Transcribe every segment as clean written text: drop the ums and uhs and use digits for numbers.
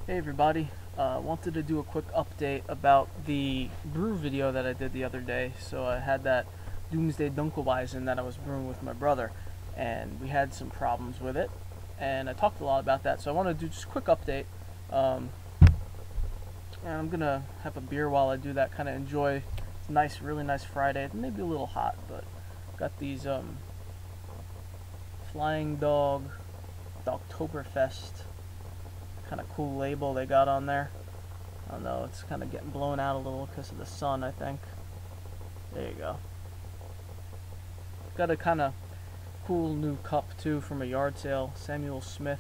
Hey everybody, wanted to do a quick update about the brew video that I did the other day. So I had that Doomsday Dunkel that I was brewing with my brother, and we had some problems with it, and I talked a lot about that. So I want to do just a quick update, and I'm gonna have a beer while I do that, kind of enjoy. It's nice, really nice Friday, maybe a little hot, but got these Flying Dog Oktoberfest kind of cool label they got on there. I don't know, it's kind of getting blown out a little because of the sun, I think. There you go. Got a kind of cool new cup too from a yard sale. Samuel Smith.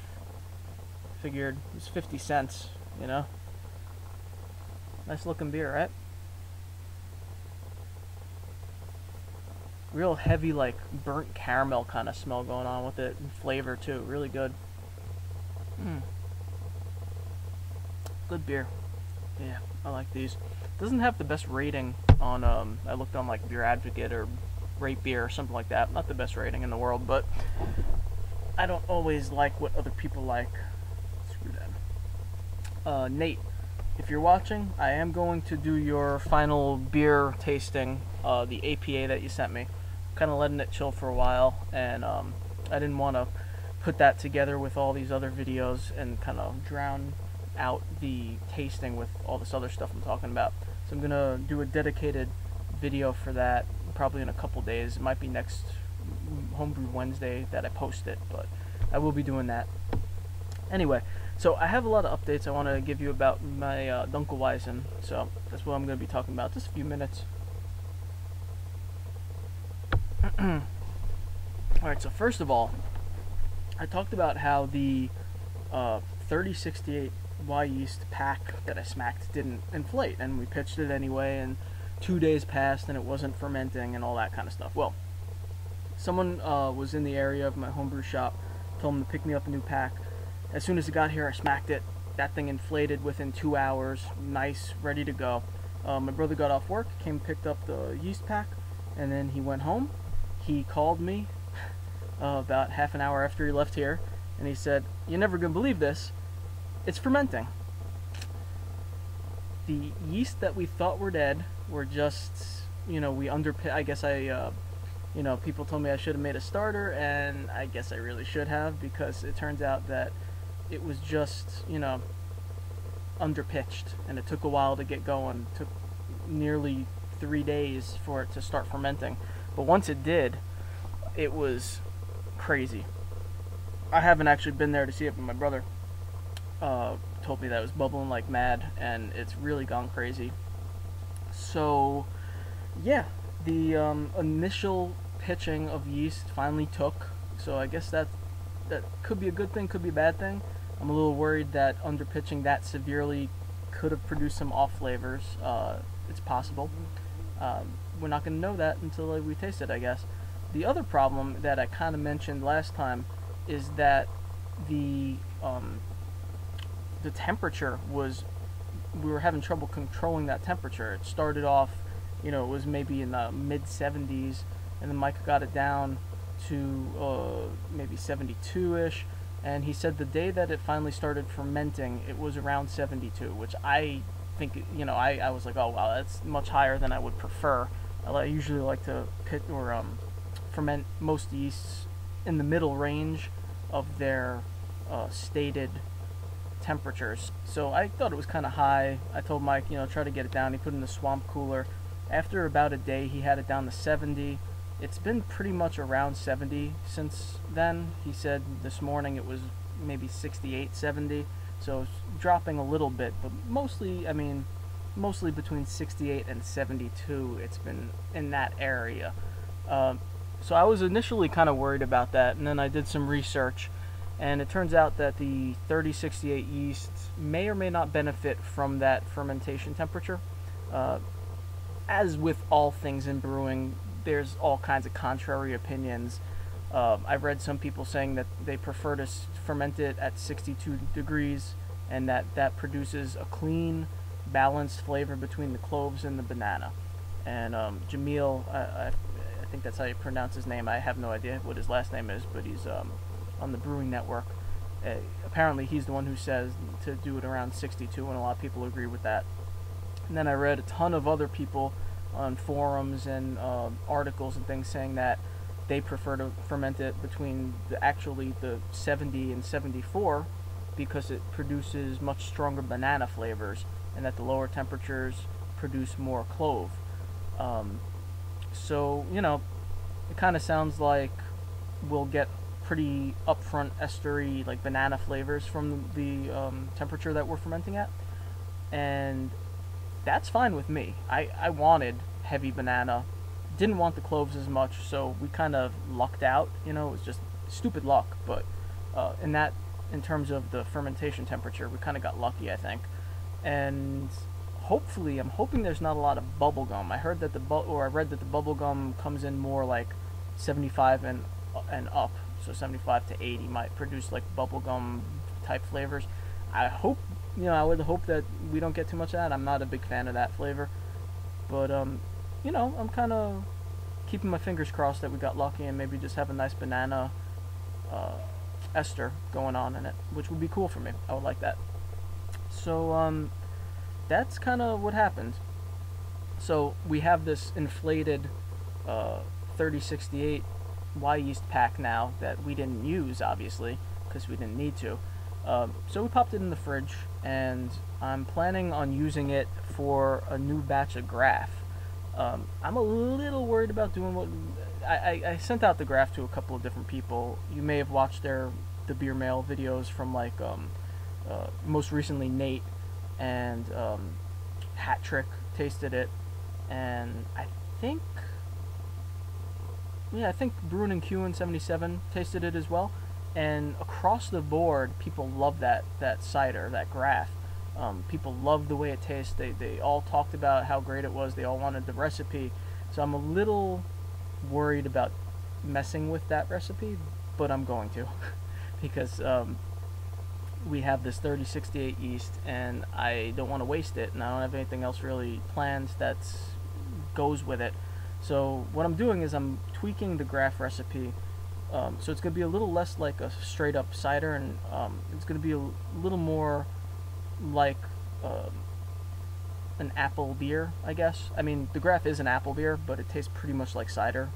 Figured it was 50 cents, you know. Nice looking beer, right? Real heavy, like burnt caramel kind of smell going on with it, and flavor too. Really good. Good beer. Yeah, I like these. Doesn't have the best rating on, I looked on like Beer Advocate or Rate Beer or something like that. Not the best rating in the world, but I don't always like what other people like. Screw that. Nate, if you're watching, I am going to do your final beer tasting, the APA that you sent me. Kind of letting it chill for a while, and I didn't want to put that together with all these other videos and kind of drown out the tasting with all this other stuff I'm talking about. So I'm gonna do a dedicated video for that probably in a couple days. It might be next Homebrew Wednesday that I post it, but I will be doing that. Anyway, so I have a lot of updates I want to give you about my Dunkelweizen, so that's what I'm going to be talking about. Just a few minutes. Alright, so first of all, I talked about how the 3068 Y yeast pack that I smacked didn't inflate, and we pitched it anyway, and 2 days passed and it wasn't fermenting and all that kind of stuff. Well, someone was in the area of my homebrew shop, told him to pick me up a new pack. As soon as it got here, I smacked it. That thing inflated within 2 hours, nice, ready to go. My brother got off work, came picked up the yeast pack, and then he went home. He called me about half an hour after he left here, and he said, "You're never gonna believe this. It's fermenting." The yeast that we thought were dead were just, you know, I guess you know, people told me I should have made a starter, and I guess I really should have, because it turns out that it was just, you know, underpitched, and it took a while to get going. It took nearly 3 days for it to start fermenting. But once it did, it was crazy. I haven't actually been there to see it, but my brother told me that it was bubbling like mad, and it's really gone crazy. So yeah, the initial pitching of yeast finally took, so I guess that could be a good thing, could be a bad thing. I'm a little worried that underpitching that severely could have produced some off flavors. It's possible. We're not going to know that until we taste it, I guess. The other problem that I kind of mentioned last time is that the temperature was, we were having trouble controlling that temperature. It started off, you know, it was maybe in the mid 70s, and then Mike got it down to maybe 72-ish, and he said the day that it finally started fermenting, it was around 72, which I think, you know, I was like, oh wow, that's much higher than I would prefer. I usually like to ferment most yeasts in the middle range of their stated temperatures. So I thought it was kind of high. I told Mike, you know, try to get it down. He put it in the swamp cooler. After about a day, he had it down to 70. It's been pretty much around 70 since then. He said this morning it was maybe 68, 70. So it's dropping a little bit, but mostly, I mean, mostly between 68 and 72. It's been in that area. So I was initially kind of worried about that, and then I did some research, and it turns out that the 3068 yeast may or may not benefit from that fermentation temperature. As with all things in brewing, there's all kinds of contrary opinions. I've read some people saying that they prefer to ferment it at 62 degrees, and that produces a clean, balanced flavor between the cloves and the banana. And Jamil, I think that's how you pronounce his name. I have no idea what his last name is, but he's on the Brewing Network. Apparently he's the one who says to do it around 62, and a lot of people agree with that. And then I read a ton of other people on forums and articles and things saying that they prefer to ferment it between the 70 and 74 because it produces much stronger banana flavors, and that the lower temperatures produce more clove. So, you know, it kind of sounds like we'll get pretty upfront estery, like banana flavors from the temperature that we're fermenting at. And that's fine with me. I wanted heavy banana, didn't want the cloves as much, so we kind of lucked out. You know, it was just stupid luck, but in terms of the fermentation temperature, we kind of got lucky, I think. And hopefully, I'm hoping there's not a lot of bubble gum. I read that the bubble gum comes in more like 75 and up, so 75 to 80 might produce like bubble gum type flavors. I hope, you know, I would hope that we don't get too much of that. I'm not a big fan of that flavor, but you know, I'm kind of keeping my fingers crossed that we got lucky and maybe just have a nice banana ester going on in it, which would be cool for me. I would like that. So that's kind of what happened. So we have this inflated 3068 Y yeast pack now that we didn't use, obviously, because we didn't need to. So we popped it in the fridge, and I'm planning on using it for a new batch of graph. I'm a little worried about doing what I sent out the graph to a couple of different people. You may have watched the beer mail videos from like most recently Nate and Hat Trick tasted it, and I think Bruin and Q in 77 tasted it as well. And across the board, people love that cider, that graph. People love the way it tastes. They all talked about how great it was. They all wanted the recipe. So I'm a little worried about messing with that recipe, but I'm going to because we have this 3068 yeast, and I don't want to waste it, and I don't have anything else really planned that goes with it. So what I'm doing is I'm tweaking the graph recipe. So it's going to be a little less like a straight up cider, and it's going to be a little more like an apple beer, I guess. I mean, the graph is an apple beer, but it tastes pretty much like cider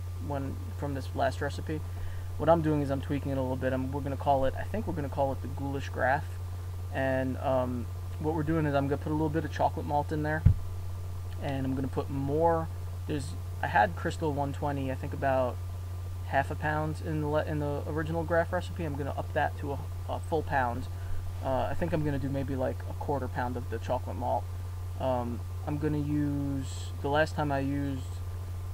from this last recipe. What I'm doing is I'm tweaking it a little bit. I think we're going to call it the ghoulish graph. And what we're doing is I'm going to put a little bit of chocolate malt in there, and I'm going to put more. I had Crystal 120, I think about half a pound in the original graph recipe. I'm going to up that to a full pound. I think I'm going to do maybe like a quarter pound of the chocolate malt. I'm going to use, the last time I used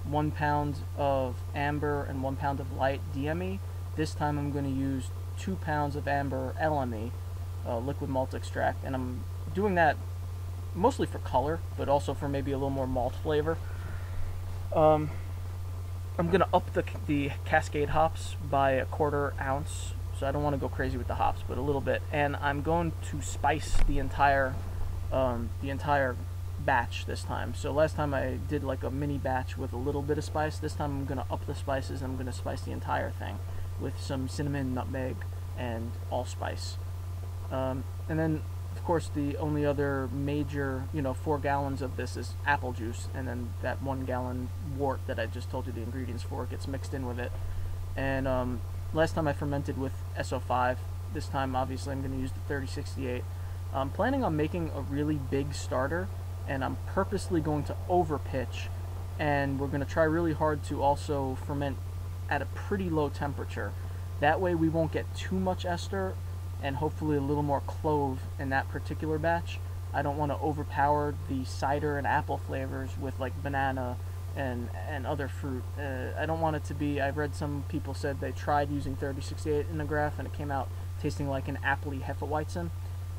1 pound of amber and 1 pound of light DME. This time I'm going to use 2 pounds of amber LME, liquid malt extract, and I'm doing that mostly for color, but also for maybe a little more malt flavor. I'm going to up the Cascade hops by a quarter ounce, so I don't want to go crazy with the hops, but a little bit. And I'm going to spice the entire batch this time. So last time I did like a mini batch with a little bit of spice. This time I'm going to up the spices, and I'm going to spice the entire thing with some cinnamon, nutmeg, and allspice. And then, of course, the only other major, 4 gallons of this is apple juice, and then that 1 gallon wort that I just told you the ingredients for gets mixed in with it. And last time I fermented with SO5. This time, obviously, I'm going to use the 3068. I'm planning on making a really big starter, and I'm purposely going to overpitch, and we're going to try really hard to also ferment at a pretty low temperature. That way we won't get too much ester, and hopefully a little more clove in that particular batch. I don't want to overpower the cider and apple flavors with like banana and other fruit. I don't want it to be, I've read some people said they tried using 3068 in the graph and it came out tasting like an appley Hefeweizen.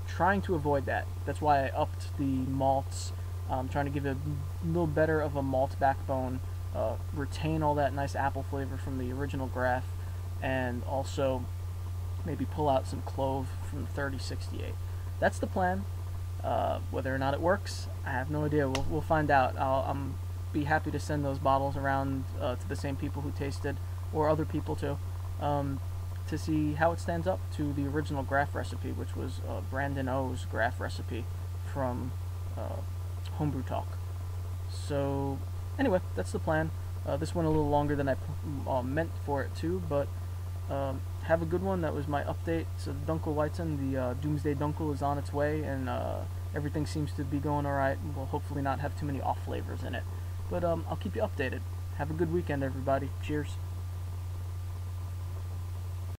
Trying to avoid that. That's why I upped the malts, trying to give it a little better of a malt backbone, retain all that nice apple flavor from the original graph, and also maybe pull out some clove from the 3068. That's the plan. Whether or not it works, I have no idea. We'll find out. I'm be happy to send those bottles around to the same people who tasted, or other people too. to see how it stands up to the original graph recipe, which was Brandon O's graph recipe from Homebrew Talk. So anyway, that's the plan. This went a little longer than I meant for it to, but have a good one. That was my update. So the Dunkel Weizen, the Doomsday Dunkel, is on its way, and everything seems to be going alright. We'll hopefully not have too many off flavors in it. But I'll keep you updated. Have a good weekend, everybody. Cheers.